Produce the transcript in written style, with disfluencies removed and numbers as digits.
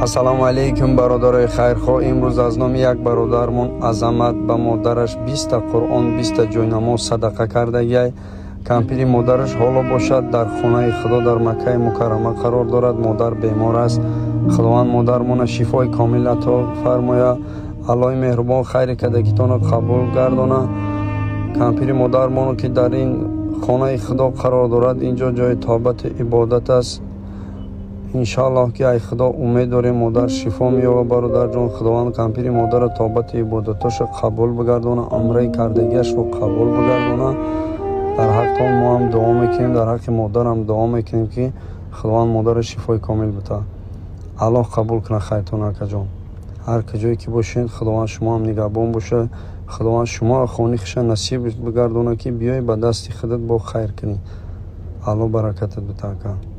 ассалому алейкум бародарои хайрхоҳ. имрӯз аз номи як бародармон Азамат ба модараш 20 қуръон 20 ҷойнамоз садақа кардагиай. кампири модараш ҳоло бошад дар хонаи худо дар Маккаи Мукаррама қарор дорад. модар бемор аст. худованд модармона шифои комил ато фармоя. аллоҳи меҳрубон хайре кадагитонро қабул гардона. кампири модармоно ки дар ин хонаи худо қарор дорад, инҷо ҷои тобати ибодат аст. иншоаллоҳ ки ай худо умед дорем модар шифо меёбад. бародарҷон, худованд кампири модара тобати ибодаташа қабул бигардона, амраи кардагиашро қабул бигардона. дар ҳаққи он мо ҳам дуо мекунем, дар ҳаққи модарам дуо мекунем ки худованд модара шифои комил бита. аллоҳ қабул кунад хайтон акаҷон. ҳар каҷое ки бошед, худованд шумоам нигаҳбон бошад. худованд шумо хони хиша насиб бигардона ки биёи ба дасти худат бо хайр кунӣ. аллоҳ баракатат бита ака.